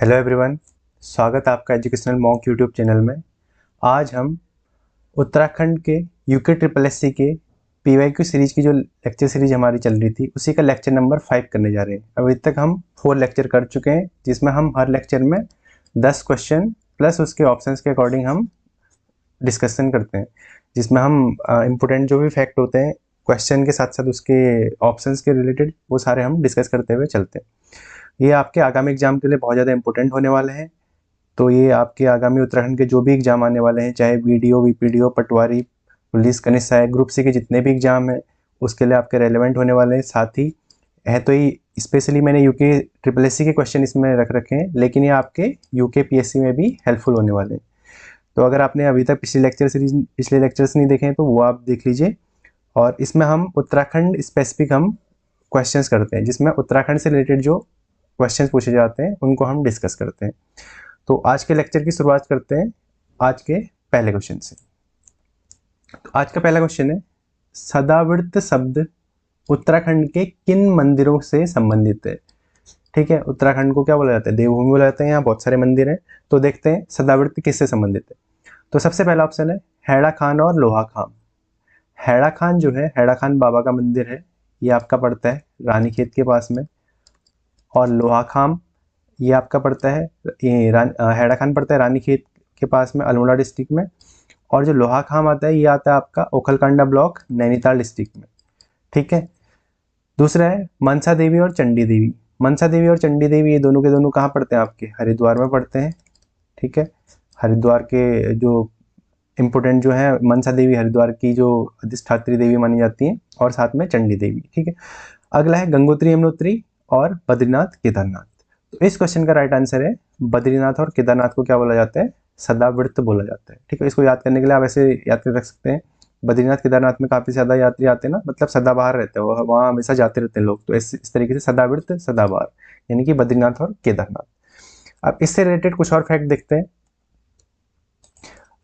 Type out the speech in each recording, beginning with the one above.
Hello everyone, स्वागत है आपका एजुकेशनल मॉक यूट्यूब चैनल में। आज हम उत्तराखंड के यूके ट्रिपल एस सी के पीवाईक्यू सीरीज की जो लेक्चर सीरीज हमारी चल रही थी उसी का लेक्चर नंबर 5 करने जा रहे हैं। अभी तक हम 4 लेक्चर कर चुके हैं, जिसमें हम हर लेक्चर में 10 क्वेश्चन प्लस उसके ऑप्शंस के अकॉर्डिंग हम डिस्कशन करते हैं, जिसमें हम इम्पोर्टेंट जो भी फैक्ट होते हैं क्वेश्चन के साथ साथ उसके ऑप्शंस के रिलेटेड वो सारे हम डिस्कस करते हुए चलते हैं। ये आपके आगामी एग्जाम के लिए बहुत ज़्यादा इंपॉर्टेंट होने वाले हैं। तो ये आपके आगामी उत्तराखंड के जो भी एग्जाम आने वाले हैं, चाहे वीडियो, वीपीडीओ, पटवारी, पुलिस, कनिष्ठ सहायक, ग्रुप सी के जितने भी एग्जाम हैं उसके लिए आपके रेलेवेंट होने वाले हैं। साथ ही है तो ये स्पेशली मैंने यूके ट्रिपल एस सी के क्वेश्चन इसमें रख रखे हैं, लेकिन ये आपके यूके पीएससी में भी हेल्पफुल होने वाले हैं। तो अगर आपने अभी तक पिछले लेक्चर्स नहीं देखे हैं तो वो आप देख लीजिए। और इसमें हम उत्तराखंड स्पेसिफिक हम क्वेश्चंस करते हैं, जिसमें उत्तराखंड से रिलेटेड जो क्वेश्चंस पूछे जाते हैं उनको हम डिस्कस करते हैं। तो आज के लेक्चर की शुरुआत करते हैं आज के पहले क्वेश्चन से। तो आज का पहला क्वेश्चन है, सदाव्रत शब्द उत्तराखंड के किन मंदिरों से संबंधित है? ठीक है, उत्तराखंड को क्या बोला जाता है? देवभूमि बोला जाता है। यहाँ बहुत सारे मंदिर हैं, तो देखते हैं सदाव्रत किससे संबंधित है। तो सबसे पहला ऑप्शन है हैड़ा खान और लोहा खान। हैड़ा खान जो है, हैड़ा खान बाबा का मंदिर है, ये आपका पड़ता है रानीखेत के पास में। और लोहा खाम ये आपका पड़ता है, हैड़ा खान पड़ता है रानीखेत के पास में, अल्मोड़ा डिस्ट्रिक्ट में। और जो लोहा खाम आता है ये आता है आपका ओखलकांडा ब्लॉक, नैनीताल डिस्ट्रिक्ट में। ठीक है, दूसरा है मनसा देवी और चंडी देवी। मनसा देवी और चंडी देवी ये दोनों के दोनों कहाँ पड़ते हैं? आपके हरिद्वार में पड़ते हैं। ठीक है, हरिद्वार के जो इम्पोर्टेंट जो है, मनसा देवी हरिद्वार की जो अधिष्ठात्री देवी मानी जाती है, और साथ में चंडी देवी। ठीक है, अगला है गंगोत्री, यमुनोत्री और बद्रीनाथ, केदारनाथ। तो इस क्वेश्चन का राइट आंसर है बद्रीनाथ और केदारनाथ को क्या बोला जाता है? सदाव्रत बोला जाता है। ठीक है, इसको याद करने के लिए आप ऐसे याद कर रख सकते हैं, बद्रीनाथ केदारनाथ में काफ़ी ज़्यादा यात्री आते हैं ना, मतलब सदाबहार रहते हैं, वहाँ हमेशा जाते रहते हैं लोग। तो इस तरीके से सदाव्रत, सदाबहार, यानी कि बद्रीनाथ और केदारनाथ। अब इससे रिलेटेड कुछ और फैक्ट देखते हैं।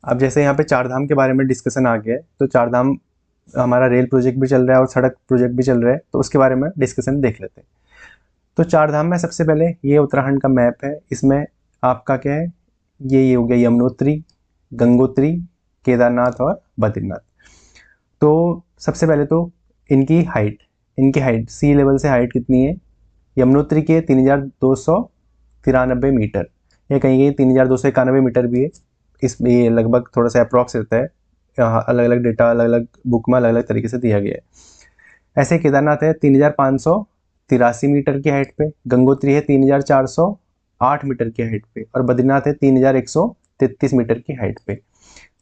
अब जैसे यहाँ पे चार धाम के बारे में डिस्कशन आ गया है, तो चार धाम हमारा रेल प्रोजेक्ट भी चल रहा है और सड़क प्रोजेक्ट भी चल रहा है, तो उसके बारे में डिस्कशन देख लेते हैं। तो चार धाम में सबसे पहले ये उत्तराखंड का मैप है, इसमें आपका क्या है, ये हो गया यमुनोत्री, गंगोत्री, केदारनाथ और बद्रीनाथ। तो सबसे पहले तो इनकी हाइट सी लेवल से हाइट कितनी है? यमुनोत्री की 3293 मीटर, या कहीं 3291 मीटर भी है। इसमें ये लगभग थोड़ा सा अप्रॉक्स रहता है, अलग अलग डेटा अलग अलग बुक में अलग अलग तरीके से दिया गया है। ऐसे केदारनाथ है 3583 मीटर की हाइट पे, गंगोत्री है 3408 मीटर की हाइट पे, और बद्रीनाथ है 3133 मीटर की हाइट पे।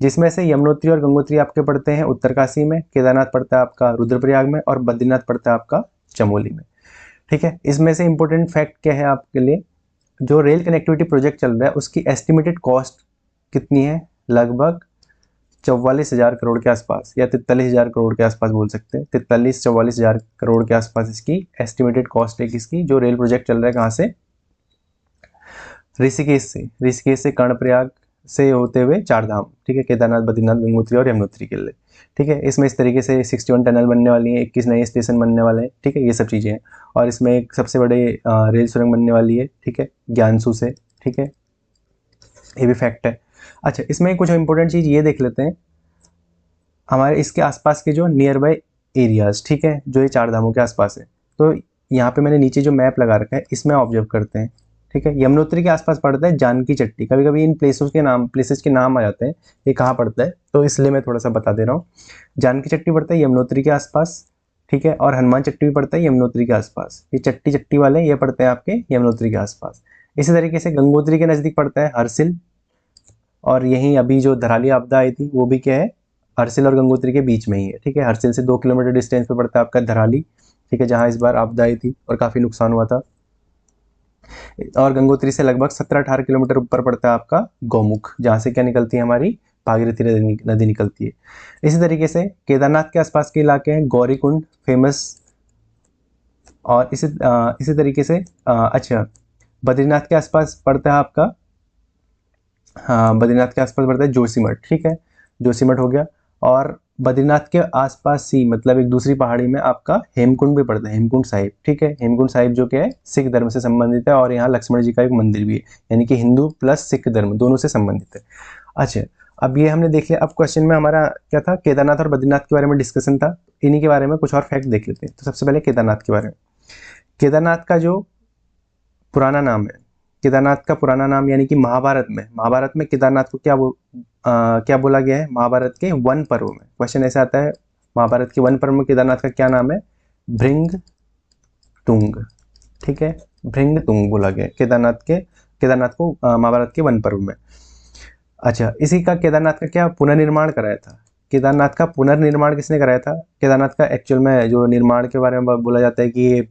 जिसमें से यमुनोत्री और गंगोत्री आपके पड़ते हैं उत्तरकाशी में, केदारनाथ पड़ता है आपका रुद्रप्रयाग में, और बद्रीनाथ पड़ता है आपका चमोली में। ठीक है, इसमें से इंपॉर्टेंट फैक्ट क्या है आपके लिए, जो रेल कनेक्टिविटी प्रोजेक्ट चल रहा है उसकी एस्टिमेटेड कॉस्ट कितनी है? लगभग 44,000 करोड़ के आसपास, या 43,000 करोड़ के आसपास बोल सकते हैं। 44,000 करोड़ के आसपास इसकी एस्टिमेटेड कॉस्ट है, किसकी? जो रेल प्रोजेक्ट चल रहा है कहाँ से? ऋषिकेश से कर्णप्रयाग से होते हुए चार धाम। ठीक है, केदारनाथ, बद्रीनाथ, गंगोत्री और यमुनोत्री के लिए। ठीक है, इसमें इस तरीके से 61 टनल बनने वाली हैं, 21 नए स्टेशन बनने वाले हैं। ठीक है, ये सब चीज़ें हैं। और इसमें एक सबसे बड़े रेल सुरंग बनने वाली है, ठीक है, ज्ञानसू से। ठीक है, ये भी फैक्ट है। अच्छा, इसमें कुछ इंपॉर्टेंट चीज़ ये देख लेते हैं, हमारे इसके आसपास के जो नियर बाय एरियाज, ठीक है, जो ये चार धामों के आसपास है। तो यहाँ पे मैंने नीचे जो मैप लगा रखा है इसमें ऑब्जर्व करते हैं। ठीक है, यमुनोत्री के आसपास पड़ता है जानकी चट्टी। कभी कभी इन प्लेसेस के नाम आ जाते हैं, ये कहाँ पड़ता है, तो इसलिए मैं थोड़ा सा बता दे रहा हूँ। जानकी चट्टी पड़ता है यमुनोत्री के आसपास। ठीक है, और हनुमान चट्टी भी पड़ता है यमुनोत्री के आसपास। ये चट्टी वाले ये पड़ते हैं आपके यमुनोत्री के आसपास। इसी तरीके से गंगोत्री के नज़दीक पड़ता है हरसिल, और यहीं अभी जो धराली आपदा आई थी वो भी क्या है, हरसिल और गंगोत्री के बीच में ही है। ठीक है, हरसिल से 2 किलोमीटर डिस्टेंस पे पड़ता है आपका धराली। ठीक है, जहाँ इस बार आपदा आई थी और काफ़ी नुकसान हुआ था। और गंगोत्री से लगभग 17-18 किलोमीटर ऊपर पड़ता है आपका गौमुख, जहाँ से क्या निकलती है, हमारी भागीरथी नदी निकलती है। इसी तरीके से केदारनाथ के आसपास के इलाके हैं, गौरीकुंड फेमस। और इसी तरीके से अच्छा, बद्रीनाथ के आसपास पड़ता है आपका, हाँ, बद्रीनाथ के आसपास पड़ता है जोशीमठ। ठीक है, जोशीमठ हो गया। और बद्रीनाथ के आसपास ही मतलब एक दूसरी पहाड़ी में आपका हेमकुंड भी पड़ता है, हेमकुंड साहिब, ठीक है। हेमकुंड साहिब जो कि है सिख धर्म से संबंधित है और यहाँ लक्ष्मण जी का एक मंदिर भी है, यानी कि हिंदू प्लस सिख धर्म दोनों से संबंधित है। अच्छा, अब ये हमने देख लिया। अब क्वेश्चन में हमारा क्या था, केदारनाथ और बद्रीनाथ के बारे में डिस्कशन था। इन्हीं के बारे में कुछ और फैक्ट देख लेते हैं। तो सबसे पहले केदारनाथ के बारे में, केदारनाथ का जो पुराना नाम है, केदारनाथ का पुराना नाम यानी कि महाभारत में केदारनाथ को क्या बोला गया है, महाभारत के वन पर्व में। क्वेश्चन ऐसा आता है, महाभारत के वन पर्व में केदारनाथ का क्या नाम है, भृंग तुंग, ठीक है। भृंग तुंग बोला गया केदारनाथ को महाभारत के वन पर्व में। अच्छा, इसी का केदारनाथ का क्या पुनर्निर्माण कराया था, केदारनाथ का पुनर्निर्माण किसने कराया था। केदारनाथ का एक्चुअल में जो निर्माण के बारे में बोला जाता है कि ये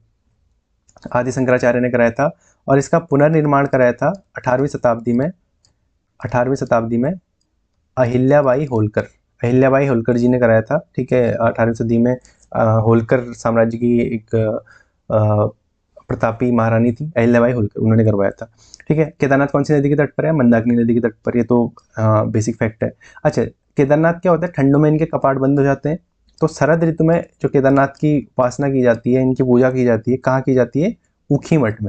आदि शंकराचार्य ने कराया था, और इसका पुनर्निर्माण कराया था 18वीं शताब्दी में अहिल्याबाई होलकर जी ने कराया था, ठीक है। 18वीं सदी में होलकर साम्राज्य की एक प्रतापी महारानी थी अहिल्याबाई होलकर, उन्होंने करवाया था, ठीक है। केदारनाथ कौन सी नदी के तट पर है, मंदाकिनी नदी के तट पर, ये तो बेसिक फैक्ट है। अच्छा, केदारनाथ क्या होता है, ठंडों में इनके कपाट बंद हो जाते हैं, तो शरद ऋतु में जो केदारनाथ की उपासना की जाती है, इनकी पूजा की जाती है, कहाँ की जाती है, ऊखी मठ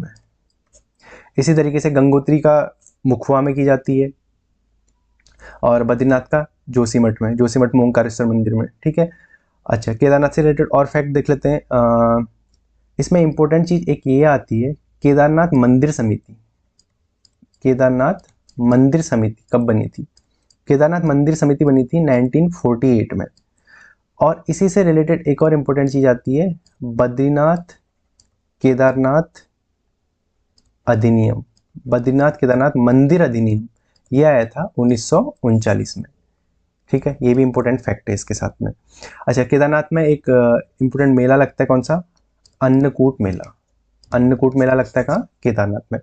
में। इसी तरीके से गंगोत्री का मुखवा में की जाती है, और बद्रीनाथ का जोशीमठ में ओंकारेश्वर मंदिर में, ठीक है। अच्छा, केदारनाथ से रिलेटेड और फैक्ट देख लेते हैं। इसमें इंपॉर्टेंट चीज एक ये आती है, केदारनाथ मंदिर समिति कब बनी थी। केदारनाथ मंदिर समिति बनी थी 1948 में। और इसी से रिलेटेड एक और इंपॉर्टेंट चीज आती है, बद्रीनाथ केदारनाथ मंदिर अधिनियम, ये आया था 1939 में, ठीक है। ये भी इंपॉर्टेंट फैक्ट है इसके साथ में। अच्छा, केदारनाथ में एक इंपॉर्टेंट मेला लगता है, कौन सा, अन्नकूट मेला लगता है कहाँ, केदारनाथ में।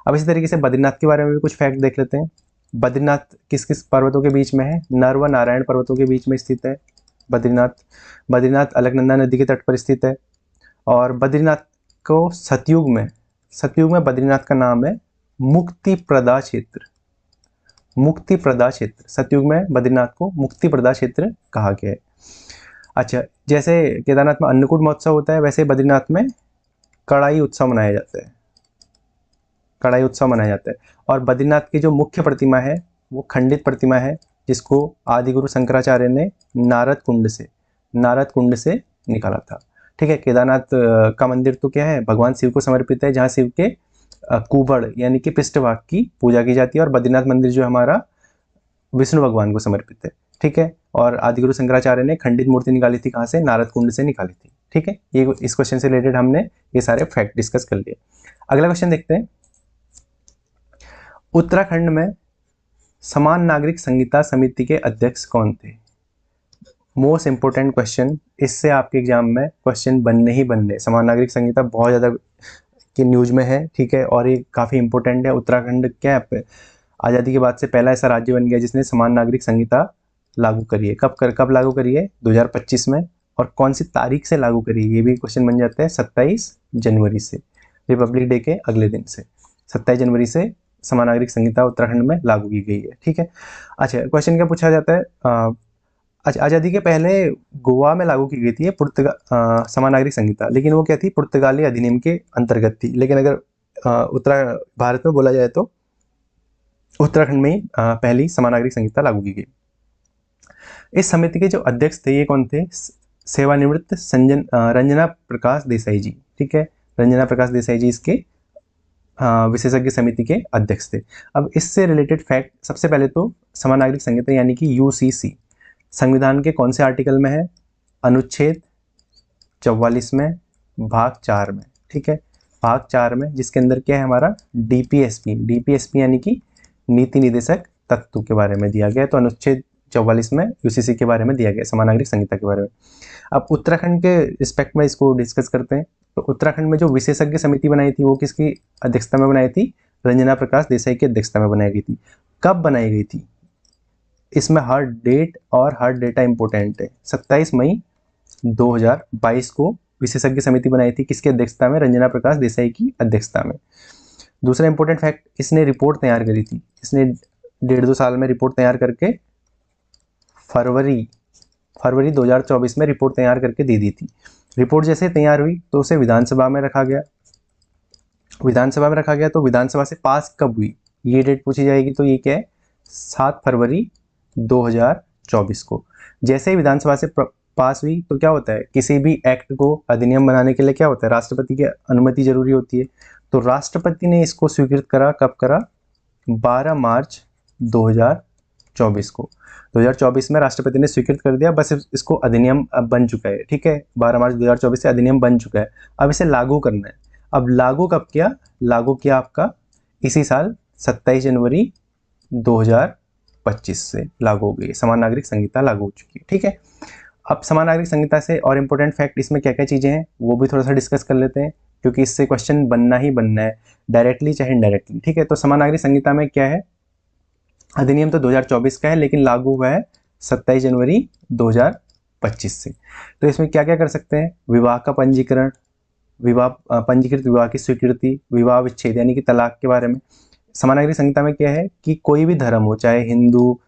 अब इसी तरीके से बद्रीनाथ के बारे में भी कुछ फैक्ट देख लेते हैं। बद्रीनाथ किस किस पर्वतों के बीच में है, नर व नारायण पर्वतों के बीच में स्थित है बद्रीनाथ अलकनंदा नदी के तट पर स्थित है। और बद्रीनाथ को सतयुग में बद्रीनाथ का नाम है मुक्ति प्रदा क्षेत्र। सतयुग में बद्रीनाथ को मुक्ति प्रदा क्षेत्र कहा गया है। अच्छा, जैसे केदारनाथ में अन्नकूट महोत्सव होता है, वैसे बद्रीनाथ में कड़ाई उत्सव मनाया जाता है। और बद्रीनाथ की जो मुख्य प्रतिमा है वो खंडित प्रतिमा है, जिसको आदि गुरु शंकराचार्य ने नारद कुंड से निकाला था, ठीक है। केदारनाथ का मंदिर तो क्या है, भगवान शिव को समर्पित है, जहाँ शिव के कुबड़ यानी कि पृष्ठभाग की पूजा की जाती है। और बद्रीनाथ मंदिर जो हमारा विष्णु भगवान को समर्पित है, ठीक है। और आदिगुरु शंकराचार्य ने खंडित मूर्ति निकाली थी, कहाँ से, नारद कुंड से निकाली थी, ठीक है। ये इस क्वेश्चन से रिलेटेड हमने ये सारे फैक्ट डिस्कस कर लिए। अगला क्वेश्चन देखते हैं, उत्तराखंड में समान नागरिक संहिता समिति के अध्यक्ष कौन थे। मोस्ट इंपोर्टेंट क्वेश्चन, इससे आपके एग्जाम में क्वेश्चन बनने ही बनने। समान नागरिक संहिता बहुत ज़्यादा की न्यूज में है, ठीक है, और ये काफ़ी इंपॉर्टेंट है। उत्तराखंड क्या है, आज़ादी के बाद से पहला ऐसा राज्य बन गया जिसने समान नागरिक संहिता लागू करी है। कब लागू करी है, 2025 में। और कौन सी तारीख से लागू करी है, ये भी क्वेश्चन बन जाता है, 27 जनवरी से, रिपब्लिक डे के अगले दिन से 27 जनवरी से समान नागरिक संहिता उत्तराखंड में लागू की गई है, ठीक है। अच्छा, क्वेश्चन क्या पूछा जाता है, आज़ादी के पहले गोवा में लागू की गई थी समान नागरिक संहिता, लेकिन वो क्या थी, पुर्तगाली अधिनियम के अंतर्गत थी। लेकिन अगर उत्तर भारत में बोला जाए तो उत्तराखंड में ही पहली समान नागरिक संहिता लागू की गई। इस समिति के जो अध्यक्ष थे ये कौन थे, सेवानिवृत्त रंजना प्रकाश देसाई जी, ठीक है। रंजना प्रकाश देसाई जी इसके विशेषज्ञ समिति के अध्यक्ष थे। अब इससे रिलेटेड फैक्ट, सबसे पहले तो समान नागरिक संहिता यानी कि यूसीसी संविधान के कौन से आर्टिकल में है, अनुच्छेद 44 में भाग 4 में, ठीक है। भाग 4 में, जिसके अंदर क्या है हमारा डीपीएसपी यानी कि नीति निदेशक तत्व के बारे में दिया गया है। तो अनुच्छेद 44 में यूसीसी के बारे में दिया गया, समान नागरिक संहिता के बारे में। अब उत्तराखंड के रिस्पेक्ट में इसको डिस्कस करते हैं। तो उत्तराखंड में जो विशेषज्ञ समिति बनाई थी वो किसकी अध्यक्षता में बनाई थी, रंजना प्रकाश देसाई की अध्यक्षता में बनाई गई थी। कब बनाई गई थी, इसमें हर डेट और हर डेटा इंपॉर्टेंट है। 27 मई 2022 को विशेषज्ञ समिति बनाई थी, किसकी अध्यक्षता में, रंजना प्रकाश देसाई की अध्यक्षता में। दूसरा इंपॉर्टेंट फैक्ट, इसने रिपोर्ट तैयार करी थी, इसने 1.5-2 साल में रिपोर्ट तैयार करके फरवरी 2024 में रिपोर्ट तैयार करके दे दी थी। रिपोर्ट जैसे तैयार हुई तो उसे विधानसभा में रखा गया, तो विधानसभा से पास कब हुई ये डेट पूछी जाएगी। तो ये क्या है, 7 फरवरी 2024 को। जैसे ही विधानसभा से पास हुई तो क्या होता है, किसी भी एक्ट को, अधिनियम बनाने के लिए क्या होता है, राष्ट्रपति की अनुमति जरूरी होती है। तो राष्ट्रपति ने इसको स्वीकृत करा, कब करा, 12 मार्च 2024 को। 2024 में राष्ट्रपति ने स्वीकृत कर दिया, बस इसको अधिनियम अब बन चुका है। ठीक है, 12 मार्च 2024 से अधिनियम बन चुका है। अब इसे लागू करना है। अब लागू कब किया, लागू किया आपका इसी साल 27 जनवरी 2025 से लागू हो गई, समान नागरिक संहिता लागू हो चुकी है। ठीक है, अब समान नागरिक संहिता से और इम्पोर्टेंट फैक्ट इसमें क्या क्या चीज़ें हैं वो भी थोड़ा सा डिस्कस कर लेते हैं, क्योंकि इससे क्वेश्चन बनना ही बनना है, डायरेक्टली चाहे इनडायरेक्टली। ठीक है, तो समान नागरिक संहिता में क्या है, अधिनियम तो 2024 का है लेकिन लागू हुआ है 27 जनवरी 2025 से। तो इसमें क्या क्या कर सकते हैं, विवाह का पंजीकरण, पंजीकृत विवाह की स्वीकृति, विवाह विच्छेद यानी कि तलाक के बारे में। समान नागरिक संहिता में क्या है कि कोई भी धर्म हो, चाहे हिंदू,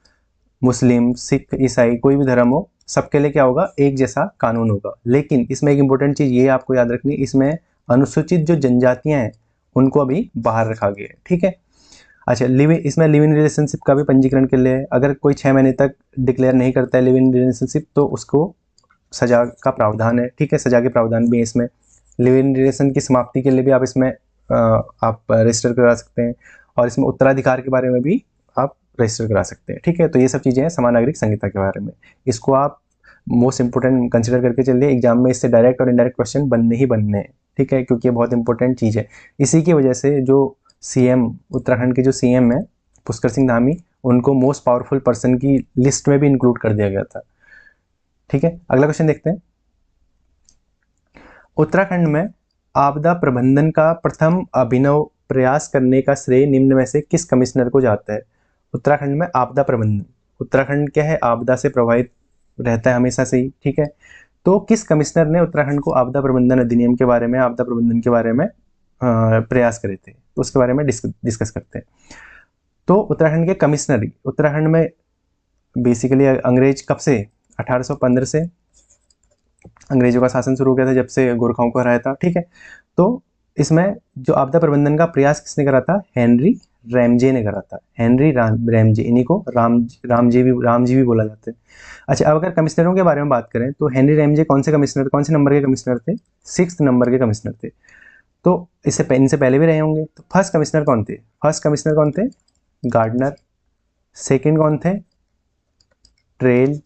मुस्लिम, सिख, ईसाई, कोई भी धर्म हो, सबके लिए क्या होगा, एक जैसा कानून होगा। लेकिन इसमें एक इंपॉर्टेंट चीज़ ये आपको याद रखनी, इसमें अनुसूचित जो जनजातियां हैं उनको अभी बाहर रखा गया है। ठीक है, अच्छा, इसमें लिव इन रिलेशनशिप का भी पंजीकरण के लिए, अगर कोई 6 महीने तक डिक्लेयर नहीं करता है लिव इन रिलेशनशिप तो उसको सजा का प्रावधान है। ठीक है, सजा के प्रावधान भी है इसमें। लिव इन रिलेशन की समाप्ति के लिए भी आप इसमें आप रजिस्टर करा सकते हैं, और इसमें उत्तराधिकार के बारे में भी आप रजिस्टर करा सकते हैं। ठीक है, तो ये सब चीज़ें हैं समान नागरिक संहिता के बारे में। इसको आप मोस्ट इंपोर्टेंट कंसिडर करके चलिए, एग्जाम में इससे डायरेक्ट और इनडायरेक्ट क्वेश्चन बनने ही बनने हैं। ठीक है, क्योंकि ये बहुत इंपॉर्टेंट चीज़ है। इसी की वजह से जो सीएम, उत्तराखंड के जो सीएम है पुष्कर सिंह धामी, उनको मोस्ट पावरफुल पर्सन की लिस्ट में भी इंक्लूड कर दिया गया था। ठीक है, अगला क्वेश्चन देखते हैं। उत्तराखंड में आपदा प्रबंधन का प्रथम अभिनव प्रयास करने का श्रेय निम्न में से किस कमिश्नर को जाता है। उत्तराखंड में आपदा प्रबंधन, उत्तराखंड क्या है, आपदा से प्रभावित रहता है हमेशा से ही। ठीक है, तो किस कमिश्नर ने उत्तराखंड को आपदा प्रबंधन अधिनियम के बारे में, आपदा प्रबंधन के बारे में प्रयास करे थे, तो उसके बारे में डिस्कस करते हैं। तो उत्तराखंड के कमिश्नर, उत्तराखंड में बेसिकली अंग्रेज कब से, 1815 से अंग्रेजों का शासन शुरू हो गया था, जब से गोरखाओं को हराया था। ठीक है, तो इसमें जो आपदा प्रबंधन का प्रयास किसने करा था, हेनरी रैमजे ने करा था। हेनरी रैमजे, इन्हीं को रामजी भी बोला जाता है। अच्छा, अब अगर कमिश्नरों के बारे में बात करें तो हेनरी रैमजे कौन से नंबर के कमिश्नर थे, 6 नंबर के कमिश्नर थे। तो इनसे पहले भी रहे होंगे। तो फर्स्ट कमिश्नर कौन थे, गार्डनर। सेकंड कौन थे, ट्रेल।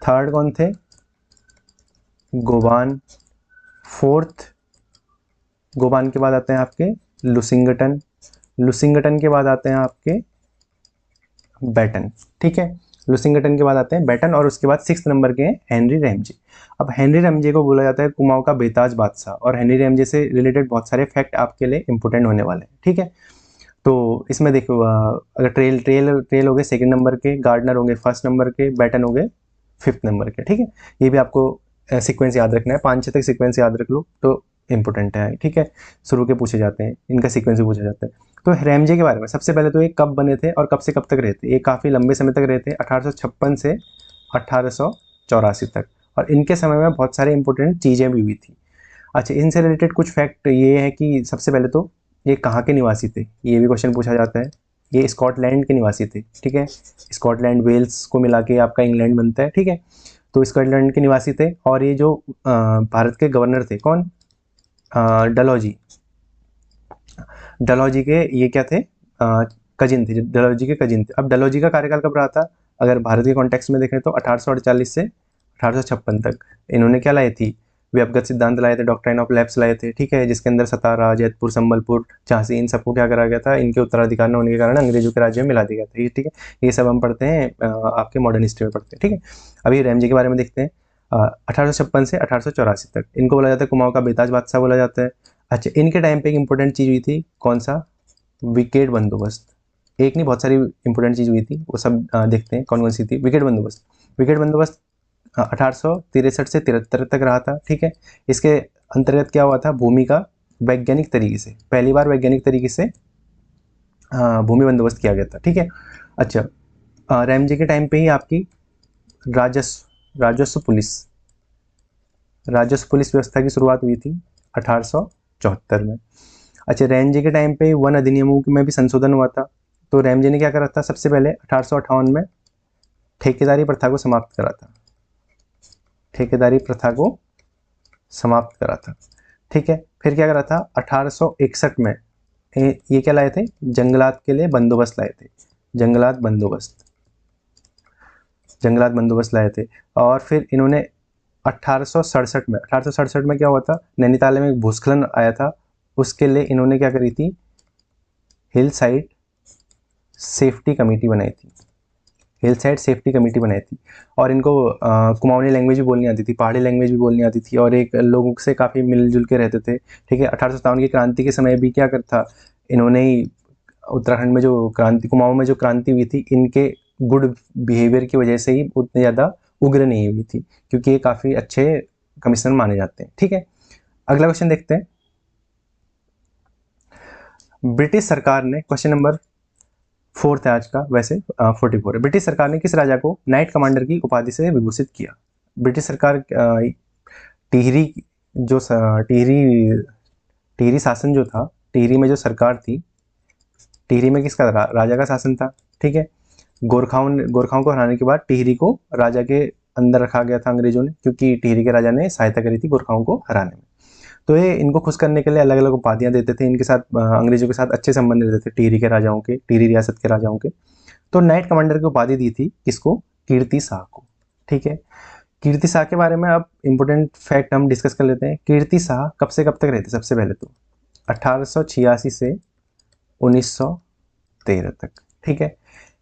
थर्ड कौन थे, गोबान। फोर्थ, गोबान के बाद आते हैं आपके लुसिंगटन के बाद आते हैं आपके बैटन। ठीक है, लुसिंगटन के बाद आते हैं बैटन, और उसके बाद 6 नंबर के हैं हेनरी रैमजे। अब हेनरी रैमजे को बोला जाता है कुमाऊं का बेताज बादशाह, और हेनरी रैमजे से रिलेटेड बहुत सारे फैक्ट आपके लिए इंपॉर्टेंट होने वाले हैं। ठीक है, तो इसमें देखो, अगर ट्रेल हो गए 2 नंबर के, गार्डनर होंगे 1st नंबर के, बैटन हो गए 5th नंबर के। ठीक है, ये भी आपको सीक्वेंस याद रखना है, 5-6 तक सीक्वेंस याद रख लो तो इंपॉर्टेंट है। ठीक है, शुरू के पूछे जाते हैं, इनका सीक्वेंस भी पूछा जाता है। तो रैमजे के बारे में सबसे पहले तो ये कब बने थे और कब से कब तक रहे थे। ये काफ़ी लंबे समय तक रहे थे, 1856 से 1884 तक, और इनके समय में बहुत सारे इंपॉर्टेंट चीज़ें भी हुई थी। अच्छा, इनसे रिलेटेड कुछ फैक्ट ये है कि सबसे पहले तो ये कहाँ के निवासी थे, ये भी क्वेश्चन पूछा जाता है। ये स्कॉटलैंड के निवासी थे। ठीक है, स्कॉटलैंड वेल्स को मिला के आपका इंग्लैंड बनता है। ठीक है, तो स्कॉटलैंड के निवासी थे। और ये जो भारत के गवर्नर थे, कौन, डलहौजी के ये क्या थे, कजिन थे, डलहौजी के कजिन थे। अब डलहौजी का कार्यकाल कब रहा था, अगर भारत के कॉन्टेक्स्ट में देखें तो 1848 से 1856 तक। इन्होंने क्या लाए थी, व्यवगत सिद्धांत लाए थे, डॉक्ट्राइन ऑफ लैप्स लाए थे। ठीक है, जिसके अंदर सतारा, जैतपुर, संबलपुर, झांसी, इन सबको क्या करा गया था, इनके उत्तराधिकार न होने के कारण अंग्रेजों के राज्य में मिला दिया गया था। ठीक है, ये सब हम पढ़ते हैं आपके मॉडर्न हिस्ट्री में पढ़ते हैं। ठीक है, अभी रैमजे के बारे में देखते हैं। 1856 से 1884 तक इनको बोला जाता है कुमाऊं का बेताज बादशाह बोला जाता है। अच्छा, इनके टाइम पे एक इंपॉर्टेंट चीज़ हुई थी, कौन सा, विकेट बंदोबस्त। एक नहीं, बहुत सारी इंपॉर्टेंट चीज़ हुई थी, वो सब देखते हैं कौन कौन सी थी। विकेट बंदोबस्त 1863 से 73 तक रहा था। ठीक है, इसके अंतर्गत क्या हुआ था, भूमि का वैज्ञानिक तरीके से, पहली बार वैज्ञानिक तरीके से भूमि बंदोबस्त किया गया था। ठीक है, अच्छा, रैमजे के टाइम पे ही आपकी राजस्व पुलिस व्यवस्था की शुरुआत हुई थी 1874 में। अच्छा, रैमजे के टाइम पे वन अधिनियमों में भी संशोधन हुआ था। तो रैमजे ने क्या करा था, सबसे पहले 1858 में ठेकेदारी प्रथा को समाप्त करा था। ठेकेदारी प्रथा को समाप्त करा था, ठीक है। फिर क्या करा था, 1861 में ये क्या लाए थे, जंगलात के लिए बंदोबस्त लाए थे। जंगलात बंदोबस्त लाए थे। और फिर इन्होंने 1867 में क्या हुआ था, नैनीताल में एक भूस्खलन आया था, उसके लिए इन्होंने क्या करी थी, हिल साइड सेफ्टी कमेटी बनाई थी। हिल साइड सेफ्टी कमेटी बनाई थी। और इनको कुमाऊनी लैंग्वेज भी बोलनी आती थी, पहाड़ी लैंग्वेज भी बोलनी आती थी, और एक लोगों से काफ़ी मिलजुल के रहते थे, ठीक है। 1857 की क्रांति के समय भी क्या करता, इन्होंने ही उत्तराखंड में जो क्रांति, कुमाऊं में जो क्रांति हुई थी, इनके गुड बिहेवियर की वजह से ही उतनी ज़्यादा उग्र नहीं हुई थी, क्योंकि ये काफ़ी अच्छे कमिश्नर माने जाते हैं, ठीक है। अगला क्वेश्चन देखते हैं। ब्रिटिश सरकार ने, क्वेश्चन नंबर 4 है आज का, वैसे 44 है। ब्रिटिश सरकार ने किस राजा को नाइट कमांडर की उपाधि से विभूषित किया? ब्रिटिश सरकार टिहरी जो टिहरी शासन जो था, टिहरी में जो सरकार थी, टिहरी में किसका राजा का शासन था, ठीक है। गोरखाओं को हराने के बाद टिहरी को राजा के अंदर रखा गया था अंग्रेजों ने, क्योंकि टिहरी के राजा ने सहायता करी थी गोरखाओं को हराने में। तो ये इनको खुश करने के लिए अलग अलग उपाधियां देते थे, इनके साथ अंग्रेजों के साथ अच्छे संबंध रहते थे टिहरी के राजाओं के, टिहरी रियासत के राजाओं के। तो नाइट कमांडर की उपाधि दी थी किसको, कीर्ति शाह को, ठीक है। कीर्ति शाह के बारे में अब इंपॉर्टेंट फैक्ट हम डिस्कस कर लेते हैं। कीर्ति शाह कब से कब तक रहते, सबसे पहले तो 1886 से 1913 तक, ठीक है।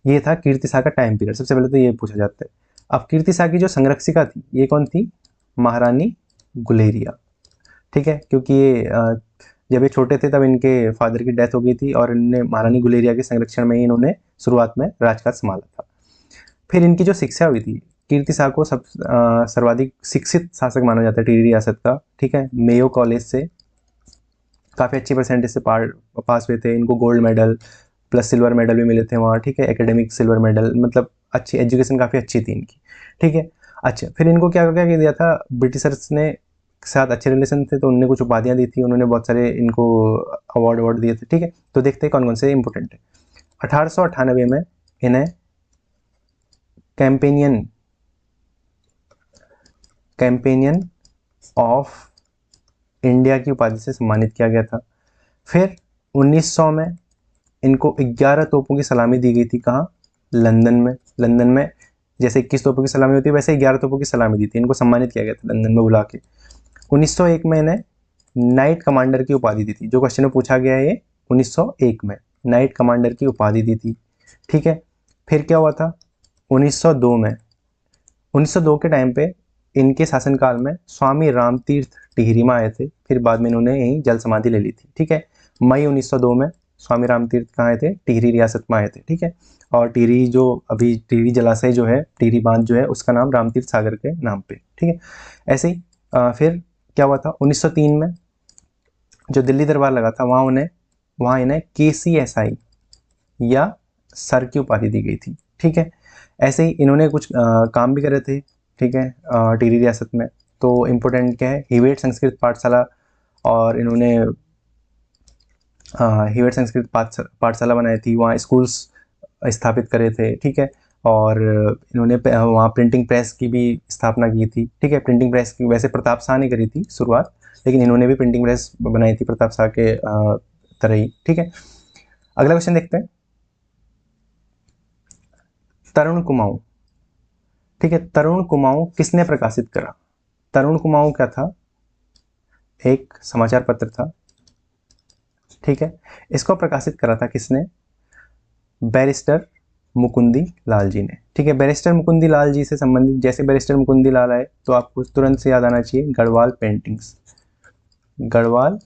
ये था कीर्ति शाह का टाइम पीरियड, सबसे पहले तो ये पूछा जाता है। अब कीर्ति शाह की जो संरक्षिका थी, ये कौन थी, महारानी गुलेरिया, ठीक है। क्योंकि ये जब ये छोटे थे तब इनके फादर की डेथ हो गई थी, और इन्होंने महारानी गुलेरिया के संरक्षण में ही इन्होंने शुरुआत में राजकाज संभाला था। फिर इनकी जो शिक्षा हुई थी, कीर्ति शाह को सर्वाधिक शिक्षित शासक माना जाता है टिहरी रियासत का, ठीक है। मेयो कॉलेज से काफ़ी अच्छी परसेंटेज से पास हुए थे। इनको gold medal plus silver medal भी मिले थे वहाँ, ठीक है। एकेडमिक सिल्वर मेडल, मतलब अच्छी एजुकेशन काफ़ी अच्छी थी इनकी, ठीक है। अच्छा, फिर इनको क्या क्या दिया था, ब्रिटिशर्स ने साथ अच्छे रिलेशन थे, तो उन्होंने कुछ उपाधियाँ दी थी, उन्होंने बहुत सारे इनको अवार्ड दिए थे, ठीक है। तो देखते हैं कौन कौन से इंपॉर्टेंट है। 1898 में इन्हें कैंपेनियन ऑफ इंडिया की उपाधि से सम्मानित किया गया था। फिर 1900 में इनको 11 तोपों की सलामी दी गई थी, कहाँ, लंदन में जैसे 21 तोपों की सलामी होती है, वैसे 11 तोपों की सलामी दी थी, इनको सम्मानित किया गया था लंदन में बुला के। 1901 में इन्हें नाइट कमांडर की उपाधि दी थी, जो क्वेश्चन में पूछा गया है, ये 1901 में नाइट कमांडर की उपाधि दी थी, ठीक है। फिर क्या हुआ था, 1902 के टाइम पे इनके शासनकाल में स्वामी रामतीर्थ टिहरी में आए थे, फिर बाद में इन्होंने यहीं जल समाधि ले ली थी, ठीक है। मई 1902 में स्वामी रामतीर्थ कहाँ आए थे, टिहरी रियासत में आए थे, ठीक है। और टिहरी जो अभी टिहरी जलाशय जो है, टिहरी बांध जो है, उसका नाम रामतीर्थ सागर के नाम पे, ठीक है। ऐसे ही फिर क्या हुआ था, 1903 में जो दिल्ली दरबार लगा था, वहाँ इन्हें KCSI या सर की उपाधि दी गई थी, ठीक है। ऐसे ही इन्होंने कुछ काम भी करे थे, ठीक है, टिहरी रियासत में। तो इम्पोर्टेंट क्या है, हिवेट संस्कृत पाठशाला, और इन्होंने हिवेट संस्कृत पाठशाला बनाई थी, वहाँ स्कूल्स स्थापित करे थे, ठीक है। और इन्होंने वहाँ प्रिंटिंग प्रेस की भी स्थापना की थी, ठीक है। प्रिंटिंग प्रेस की वैसे प्रताप शाह ने करी थी शुरुआत, लेकिन इन्होंने भी प्रिंटिंग प्रेस बनाई थी प्रताप शाह के तरह ही, ठीक है। अगला क्वेश्चन देखते हैं, तरुण कुमाऊं, ठीक है। तरुण कुमाऊं किसने प्रकाशित करा? तरुण कुमाऊं क्या था, एक समाचार पत्र था, ठीक है। इसको प्रकाशित करा था किसने, बैरिस्टर मुकुंदी लाल जी ने, ठीक है। बैरिस्टर मुकुंदी लाल जी से संबंधित, जैसे बैरिस्टर मुकुंदी लाल आए तो आपको तुरंत से याद आना चाहिए गढ़वाल पेंटिंग्स। गढ़वाल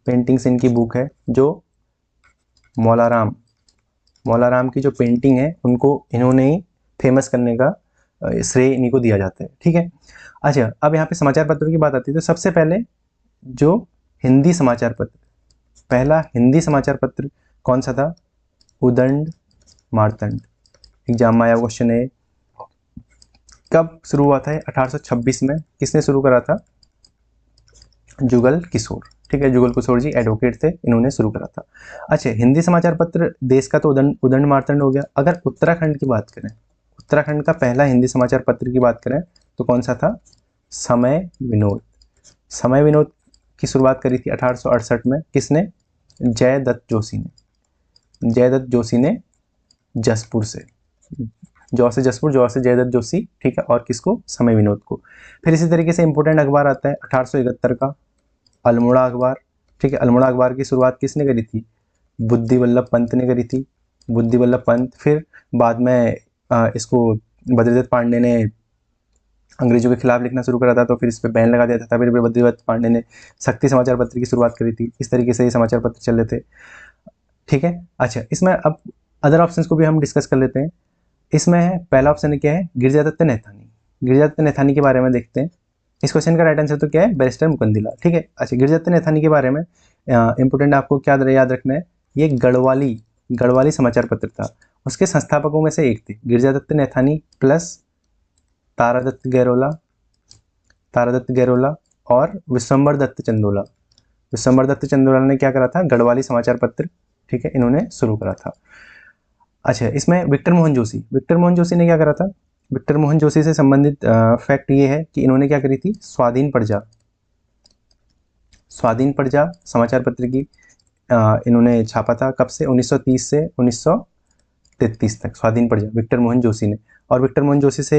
पेंटिंग्स इनकी बुक है, जो मौलाराम की जो पेंटिंग है, उनको इन्होंने ही फेमस करने का श्रेय इन्हीं को दिया जाता है, ठीक है। अच्छा, अब यहाँ पे समाचार पत्रों की बात आती है, तो सबसे पहले जो हिंदी समाचार पत्र, पहला हिंदी समाचार पत्र कौन सा था, उदंड मार्तंड। एग्जाम में आया क्वेश्चन है, कब शुरू हुआ था? 1826 में। किसने शुरू करा था? जुगल किशोर। ठीक है, जुगल किशोर जी एडवोकेट थे, इन्होंने शुरू करा था। अच्छा, हिंदी समाचार पत्र देश का तो उदंड मार्तंड हो गया। अगर उत्तराखंड की बात करें, उत्तराखंड का पहला हिंदी समाचार पत्र की बात करें तो कौन सा था? समय विनोद। समय विनोद की शुरुआत करी थी 1868 में। किसने? जयदत्त जोशी ने। जयदत्त जोशी ने जसपुर से, जौ से जसपुर, जौ से जयदत्त जोशी। ठीक है, और किसको? समय विनोद को। फिर इसी तरीके से इंपोर्टेंट अखबार आता है 1871 का अल्मोड़ा अखबार। ठीक है, अल्मोड़ा अखबार की शुरुआत किसने करी थी? बुद्धि वल्लभ पंत ने करी थी। बुद्धि वल्लभ पंत। फिर बाद में इसको बद्रीदत्त पांडे ने अंग्रेजों के खिलाफ लिखना शुरू करा था, तो फिर इस पर बैन लगा दिया था। फिर बद्रीदत्त पांडे ने शक्ति समाचार पत्र की शुरुआत करी थी। इस तरीके से ये समाचार पत्र चल रहे थे। ठीक है, अच्छा, इसमें अब अदर ऑप्शंस को भी हम डिस्कस कर लेते हैं। इसमें है पहला ऑप्शन क्या है? गिरिजादत्त नैथानी। गिरिजादत्त नैथानी के बारे में देखते हैं। इस क्वेश्चन का राइट आंसर तो क्या है? बैरिस्टर मुकुंदिला। ठीक है, अच्छा, गिरिजादत्त नैथानी के बारे में इंपोर्टेंट आपको क्या याद रखना है? ये गढ़वाली समाचार पत्र था। उसके संस्थापकों में से एक थे गिरिजादत्त नैथानी प्लस तारादत्त गैरोला और विश्वंभर दत्त चंदोला। विश्वंभर दत्त चंदोला ने क्या करा था? गढ़वाली समाचार पत्र, ठीक है, इन्होंने शुरू करा था। अच्छा, इसमें विक्टर मोहन जोशी ने क्या करा था? विक्टर मोहन जोशी से संबंधित फैक्ट ये है कि इन्होंने क्या करी थी? स्वाधीन प्रजा समाचार पत्र की इन्होंने छापा था। कब से? 1930 से 1933 तक। स्वाधीन प्रजा, विक्टर मोहन जोशी ने। और विक्टर मोहन जोशी से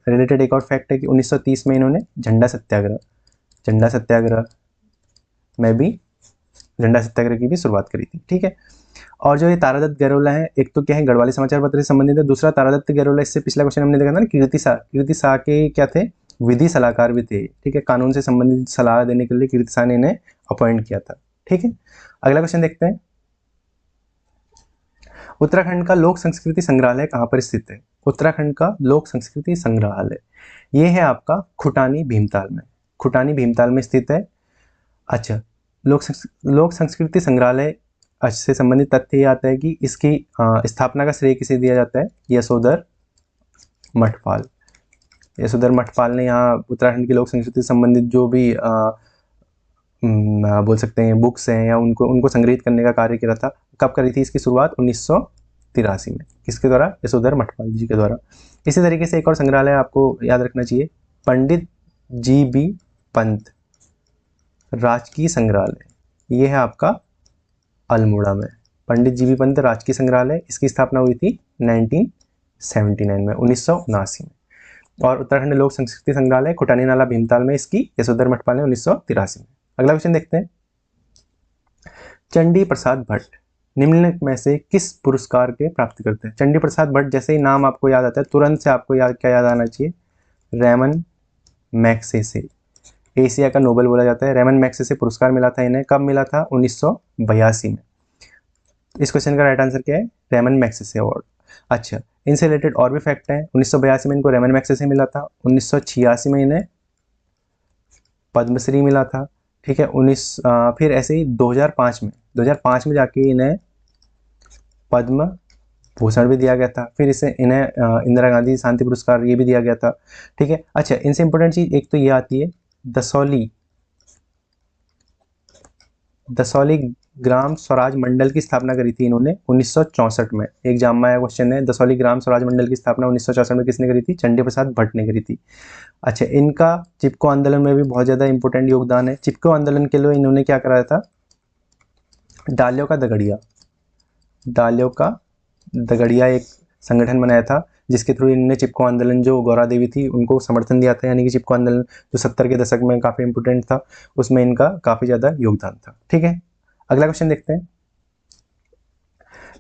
रिलेटेड एक और फैक्ट है कि 1930 में इन्होंने झंडा सत्याग्रह की भी शुरुआत करी थी। ठीक है, और जो ये तारादत्त गैरोला है, एक तो क्या है? गढ़वाली समाचार पत्र से संबंधित है। दूसरा तारादत्त गैरोला, इससे पिछला क्वेश्चन हमने देखा था ना, कीर्ति शाह के क्या थे? विधि सलाहकार भी थे। ठीक है, कानून से संबंधित सलाह देने के लिए कीर्ति शाह ने इन्हें अपॉइंट किया था। ठीक है, अगला क्वेश्चन देखते हैं। उत्तराखंड का लोक संस्कृति संग्रहालय कहाँ पर स्थित है? उत्तराखंड का लोक संस्कृति संग्रहालय ये है आपका खुटानी भीमताल में स्थित है। अच्छा, लोक संस्कृति संग्रहालय से संबंधित तथ्य ये आता है कि इसकी स्थापना का श्रेय किसे दिया जाता है? यशोधर मठपाल ने यहाँ उत्तराखंड की लोक संस्कृति से संबंधित जो भी बोल सकते हैं बुक्स हैं या उनको संग्रहित करने का कार्य किया था। कब करी थी इसकी शुरुआत? 1983 में। किसके द्वारा? यशोधर मठपाल जी के द्वारा। इसी तरीके से एक और संग्रहालय आपको याद रखना चाहिए, पंडित जी.बी. पंत राजकीय संग्रहालय। ये है आपका अल्मोड़ा में। पंडित जी.बी. पंत राजकीय संग्रहालय, इसकी स्थापना हुई थी 1979 में। और उत्तराखंड लोक संस्कृति संग्रहालय खुटानी नाला भीमताल में, इसकी यशोधर मठपाल ने 1983 में। अगला क्वेश्चन देखते हैं। चंडी प्रसाद भट्ट निम्नलिखित में से किस पुरस्कार के प्राप्त करते हैं? चंडी प्रसाद भट्ट जैसे ही नाम आपको याद आता है तुरंत से आपको क्या याद आना चाहिए? Ramon Magsaysay. एशिया का नोबेल बोला जाता है। रेमन मैग्सेसे पुरस्कार मिला था इन्हें। कब मिला था? 1982 में। इस क्वेश्चन का राइट आंसर क्या है? Ramon Magsaysay award. अच्छा, इनसे रिलेटेड और भी फैक्ट हैं। 1982 में इनको रेमन मैग्सेसे मिला था। 1986 में इन्हें पद्मश्री मिला था। ठीक है, फिर ऐसे ही 2005 में जाके इन्हें पद्म भूषण भी दिया गया था। फिर इन्हें इंदिरा गांधी शांति पुरस्कार ये भी दिया गया था। ठीक है, अच्छा, इनसे इंपॉर्टेंट चीज एक तो ये आती है, दसौली ग्राम स्वराज मंडल की स्थापना करी थी इन्होंने 1964 में। एग्जाम में आया क्वेश्चन है, दसौली ग्राम स्वराज मंडल की स्थापना 1964 में किसने करी थी? चंडी प्रसाद भट्ट ने करी थी। अच्छा, इनका चिपको आंदोलन में भी बहुत ज़्यादा इंपॉर्टेंट योगदान है। चिपको आंदोलन के लिए इन्होंने क्या कराया था? डालियों का दगड़िया एक संगठन बनाया था, जिसके थ्रू इन्होंने चिपको आंदोलन, जो गौरा देवी थी उनको समर्थन दिया था। यानी कि चिपको आंदोलन जो 70 के दशक में काफ़ी इंपॉर्टेंट था, उसमें इनका काफ़ी ज़्यादा योगदान था। ठीक है, अगला क्वेश्चन देखते हैं।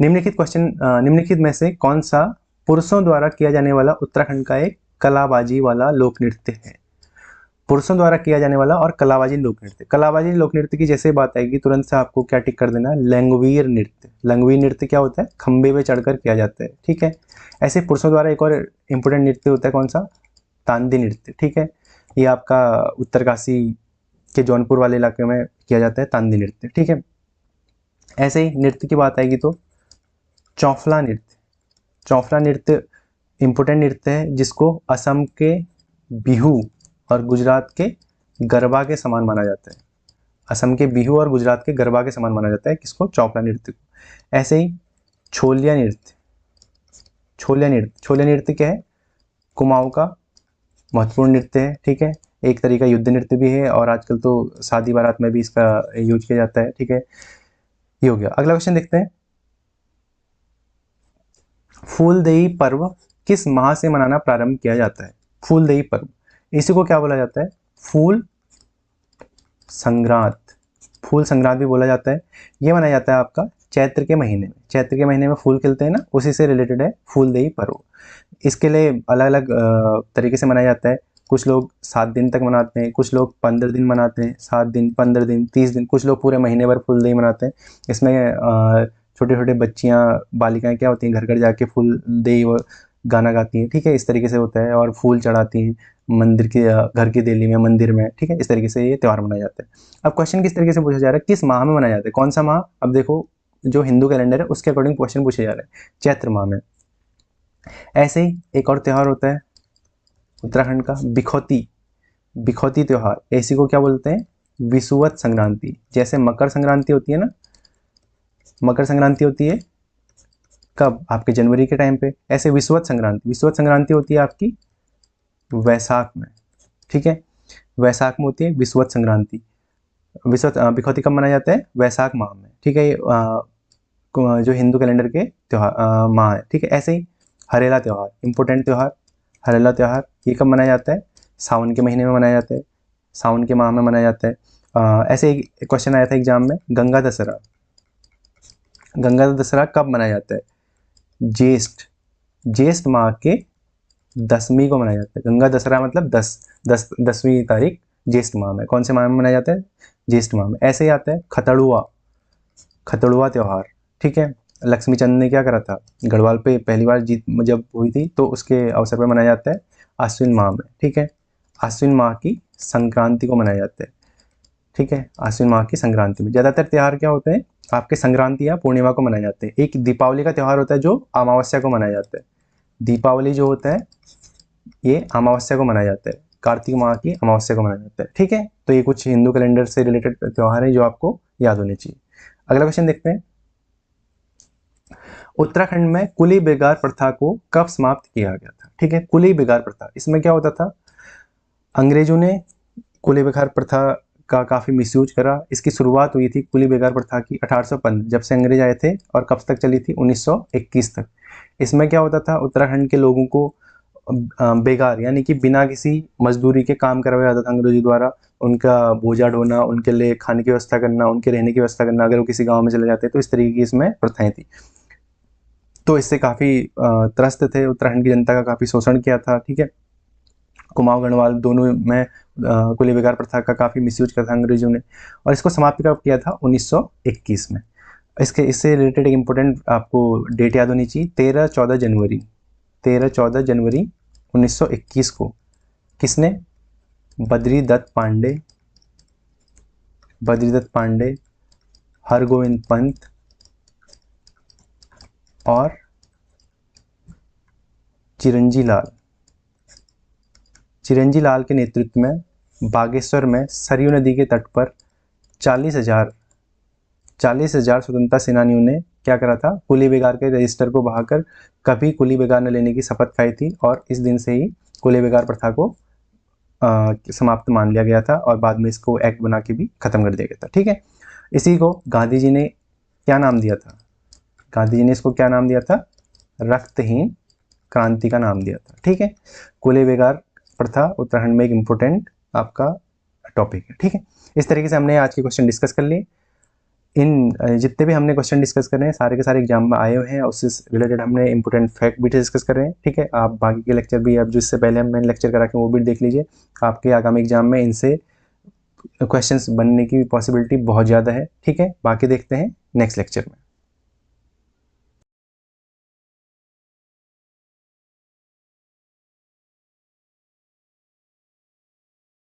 निम्नलिखित में से कौन सा पुरुषों द्वारा किया जाने वाला उत्तराखंड का एक कलाबाजी वाला लोक नृत्य है? पुरुषों द्वारा किया जाने वाला और कलाबाजी लोक नृत्य की जैसे बात आएगी तुरंत से आपको क्या टिक कर देना? लंगवीर नृत्य क्या होता है? खंबे पे चढ़कर किया जाता है। ठीक है, ऐसे पुरुषों द्वारा एक और इंपोर्टेंट नृत्य होता है, कौन सा? तांदी नृत्य। ठीक है, ये आपका उत्तरकाशी के जौनपुर वाले इलाके में किया जाता है तांदी नृत्य। ठीक है, ऐसे ही नृत्य की बात आएगी तो चौफला नृत्य इम्पोर्टेंट नृत्य है जिसको असम के बिहू और गुजरात के गरबा के समान माना जाता है। असम के बिहू और गुजरात के गरबा के समान माना जाता है किसको? चौपड़ा नृत्य को। ऐसे ही छोलिया नृत्य, छोलिया नृत्य क्या है? कुमाऊं का महत्वपूर्ण नृत्य है, ठीक है। एक तरीका युद्ध नृत्य भी है और आजकल तो शादी बारात में भी इसका यूज किया जाता है, ठीक है। ये हो गया। अगला क्वेश्चन देखते हैं, फूलदेई पर्व किस माह से मनाना प्रारंभ किया जाता है? फूलदेई पर्व, इसी को क्या बोला जाता है? फूल संक्रांत, फूल संक्रांत भी बोला जाता है। ये मनाया जाता है आपका चैत्र के महीने में। चैत्र के महीने में फूल खिलते हैं ना, उसी से रिलेटेड है फूलदेई पर्व। इसके लिए अलग अलग तरीके से मनाया जाता है। कुछ लोग 7 दिन तक मनाते हैं, कुछ लोग 15 दिन मनाते हैं, 7 दिन, 15 दिन, 30 दिन, कुछ लोग पूरे महीने भर फूलदेई मनाते हैं। इसमें छोटे छोटे बच्चियाँ, बालिकाएं क्या होती हैं, घर घर जाके फूलदेई गाना गाती हैं, ठीक है। इस तरीके से होता है, और फूल चढ़ाती हैं मंदिर के, घर की देली में, मंदिर में, ठीक है। इस तरीके से ये त्यौहार मनाया जाता है। अब क्वेश्चन किस तरीके से पूछा जा रहा है, किस माह में मनाया जाता है, कौन सा माह? अब देखो, जो हिंदू कैलेंडर है उसके अकॉर्डिंग क्वेश्चन पूछे जा रहे हैं, चैत्र माह में। ऐसे ही एक और त्यौहार होता है उत्तराखंड का, बिखौती त्यौहार। इसी को क्या बोलते हैं? विषुवत संक्रांति। जैसे मकर संक्रांति होती है ना, मकर संक्रांति होती है कब? आपके जनवरी के टाइम पे। ऐसे विषुवत संक्रांति होती है आपकी वैसाख में, ठीक है। वैसाख में होती है विषुवत संक्रांति। बिखौती कब मनाया जाता है? वैसाख माह में, ठीक है। जो हिंदू कैलेंडर के त्यौहार माह है, ठीक है। ऐसे ही हरेला त्यौहार, इंपॉर्टेंट त्यौहार, हरेला त्यौहार, ये कब मनाया जाता है? सावन के महीने में मनाया जाता है, सावन के माह में मनाया जाता है। ऐसे एक क्वेश्चन आया था एग्जाम में, गंगा दशहरा कब मनाया जाता है? ज्येष्ठ माह के 10वीं को मनाया जाता है। गंगा दशहरा मतलब 10वीं तारीख ज्येष्ठ माह में। कौन से माह में मनाया जाता है? ज्येष्ठ माह में। ऐसे ही आता है खतड़ुआ त्यौहार, ठीक है। लक्ष्मीचंद ने क्या करा था, गढ़वाल पे पहली बार जीत जब हुई थी, तो उसके अवसर पर मनाया जाता है आश्विन माह में, ठीक है। आश्विन माह की संक्रांति को मनाया जाता है, ठीक है। आश्विन माह की संक्रांति में ज़्यादातर त्यौहार क्या होते हैं आपके? संक्रांति या पूर्णिमा को मनाए जाते हैं। एक दीपावली का त्यौहार होता है जो अमावस्या को मनाया जाता है। दीपावली जो होता है ये अमावस्या को मनाया जाता है, कार्तिक माह की अमावस्या को मनाया जाता है, ठीक है। तो ये कुछ हिंदू कैलेंडर से रिलेटेड त्यौहार है जो आपको याद होने चाहिए। अगला क्वेश्चन देखते हैं, उत्तराखंड में कुली बेगार प्रथा को कब समाप्त किया गया था? ठीक है, कुली बेगार प्रथा, इसमें क्या होता था, अंग्रेजों ने कुली बेगार प्रथा का काफ़ी मिसयूज करा। इसकी शुरुआत हुई थी कुली बेगार प्रथा की 1815, जब से अंग्रेज आए थे, और कब तक चली थी? 1921 तक। इसमें क्या होता था, उत्तराखंड के लोगों को बेगार यानी कि बिना किसी मजदूरी के काम करवाया जाता था अंग्रेजों द्वारा। उनका बोझा ढोना, उनके लिए खाने की व्यवस्था करना, उनके रहने की व्यवस्था करना, अगर वो किसी गांव में चले जाते तो इस तरीके की इसमें प्रथाएं थी। तो इससे काफ़ी त्रस्त थे, उत्तराखंड की जनता का काफ़ी शोषण किया था, ठीक है। कुमाऊं गढ़वाल दोनों में कुली बेगार प्रथा का काफ़ी मिसयूज किया था अंग्रेजों ने, और इसको समाप्त कब किया था? 1921 में। इससे रिलेटेड एक इम्पोर्टेंट आपको डेट याद होनी चाहिए, 13-14 जनवरी 1921 को किसने? बद्रीदत्त पांडे, हरगोविंद पंत और चिरंजी लाल के नेतृत्व में बागेश्वर में सरयू नदी के तट पर 40,000 स्वतंत्रता सेनानियों ने क्या करा था? कुली बेगार के रजिस्टर को बहाकर कभी कुली बेगार न लेने की शपथ खाई थी, और इस दिन से ही कुली बेगार प्रथा को समाप्त मान लिया गया था, और बाद में इसको एक्ट बना के भी खत्म कर दिया गया था, ठीक है। इसी को गांधी जी ने क्या नाम दिया था? गांधी जी ने इसको क्या नाम दिया था? रक्तहीन क्रांति का नाम दिया था, ठीक है। कुली बेगार प्रथा उत्तराखंड में एक इम्पोर्टेंट आपका टॉपिक है, ठीक है। इस तरीके से हमने आज के क्वेश्चन डिस्कस कर लिए। इन जितने भी हमने क्वेश्चन डिस्कस कर रहे हैं सारे के सारे एग्जाम में आए हुए हैं, उससे रिलेटेड हमने इंपॉर्टेंट फैक्ट भी डिस्कस कर रहे हैं, ठीक है। आप बाकी के लेक्चर भी, अब जिससे पहले मैंने लेक्चर करा के वो भी देख लीजिए। आपके आगामी एग्जाम में इनसे क्वेश्चंस बनने की पॉसिबिलिटी बहुत ज़्यादा है, ठीक है। बाकी देखते हैं नेक्स्ट लेक्चर में।